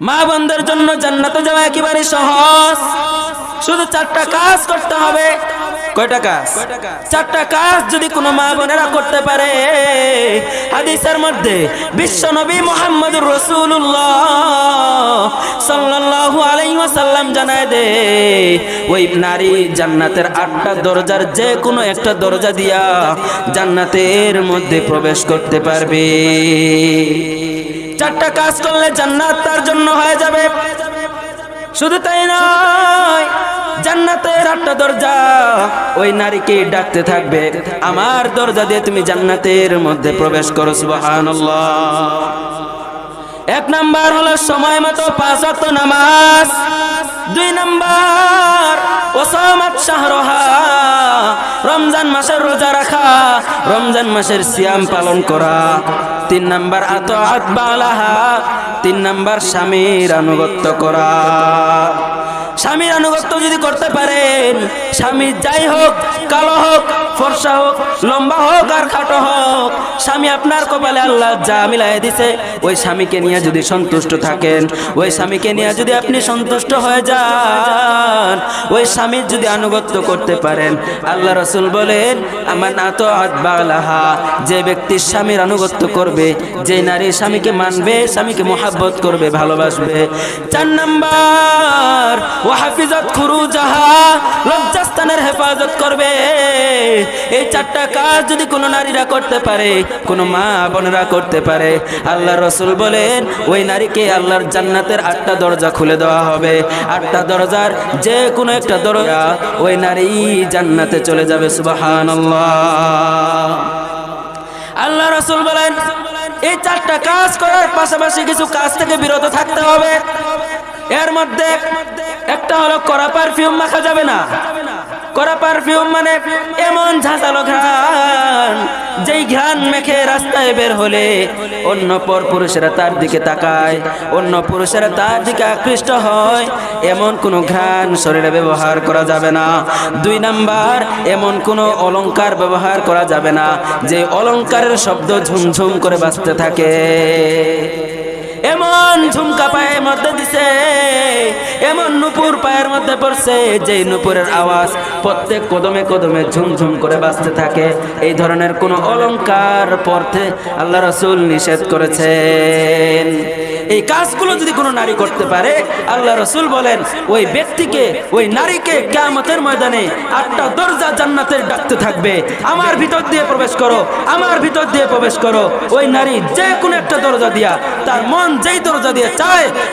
মা বোনদের জন্য জান্নাতে যাওয়া একেবারে সহজ। শুধু 4টা কাজ করতে হবে। কয়টা কাজ? 4টা কাজ যদি কোনো মা বোনেরা করতে পারে, হাদিসের মধ্যে বিশ্বনবী মুহাম্মদুর রাসূলুল্লাহ সাল্লাল্লাহু আলাইহি ওয়াসাল্লাম জানায় দে, ওই নারী জান্নাতের 8টা দরজার যে কোনো একটা দরজা দিয়া জান্নাতের মধ্যে প্রবেশ করতে পারবে। 4টা কাজ করলে জান্নাত তার জন্য হয়ে যাবে। শুধু তাই নয়, জান্নাতের 8টা দরজা ওই নারীকে ডাকতে থাকবে, আমার দরজা দিয়ে তুমি জান্নাতের মধ্যে প্রবেশ করো। সুবহানাল্লাহ। 1 নাম্বার হলো সময় মতো 5 ওয়াক্ত নামাজ। 2 নাম্বার ওসামাত শাহরহা, রমজান মাসের রোজা রাখা, রমজান মাসের সিয়াম পালন করা। 3 নাম্বার আতাআত বালাহা, 3 নাম্বার স্বামীর আনুগত্য করা। স্বামীর আনুগত্য যদি করতে পারেন, স্বামী যাই হোক, কালো হোক, ফর্সা হোক, লম্বা হোক আর খাটো হোক, স্বামী আপনার কপালে আল্লাহ যা মিলাই দিছে, ওই স্বামীকে নিয়ে যদি সন্তুষ্ট থাকেন, ওই স্বামীকে নিয়ে যদি আপনি সন্তুষ্ট হয়ে যান, ওই স্বামীর যদি আনুগত্য করতে পারেন, আল্লাহ রাসূল বলেন আমার আতাআত বালাহা, যে ব্যক্তি স্বামীর আনুগত্য করবে, যে নারী স্বামীকে মানবে, স্বামীকে মুহাব্বত করবে, ভালোবাসবে। 4 নাম্বার ওয়াহাফিজাত খুরুজাহা, লজ্জাস্থানের হেফাজত করবে। এই 4টা কাজ যদি কোনো নারীরা করতে পারে, কোনো মা বোনেরা করতে পারে, আল্লাহ রাসূল বলেন ওই নারীকে আল্লাহর জান্নাতের 8টা দরজা খুলে দেওয়া হবে। 8টা দরজার যে কোনো একটা দরজা ওই নারী জান্নাতে চলে যাবে। সুবহানাল্লাহ। আল্লাহ রাসূল বলেন এই 4টা কাজ করার পাশাপাশি কিছু কাজ থেকে বিরত থাকতে হবে। এর মধ্যে একটা হলো কড়া পারফিউম মাখা যাবে না। কড়া পারফিউম মানে এমন ঝাঁঝালো ঘ্রাণ, যেই ঘ্রাণ মেখে রাস্তায় বের হলে অন্য পর পুরুষেরা তার দিকে তাকায়, অন্য পুরুষেরা তার দিকে আকৃষ্ট হয়, এমন কোনো ঘ্রাণ শরীরে ব্যবহার করা যাবে না। 2 নাম্বার এমন কোনো অলংকার ব্যবহার করা যাবে না যে অলংকারের শব্দ ঝুমঝুম করে বাজতে থাকে। এমন ঝুমকা পায়ের মধ্যে দিছে, এমন নূপুর পায়ের মধ্যে পড়ছে, যে নূপুরের আওয়াজ প্রত্যেক কদমে কদমে ঝুমঝুম করে বাজতে থাকে। এই ধরনের কোনো অলংকার পরতে আল্লাহ রাসূল নিষেধ করেছেন। এই কাজগুলো যদি কোনো নারী করতে পারে, আল্লাহ রাসূল বলেন ওই ব্যক্তিকে, ওই নারীকে কিয়ামতের ময়দানে 8টা দরজা জান্নাতের ডাকতে থাকবে, আমার ভিতর দিয়ে প্রবেশ করো, আমার ভিতর দিয়ে প্রবেশ করো। ওই নারী যে কোনো একটা দরজা দিয়া, তার মন যেই দরজা দিয়ে চায়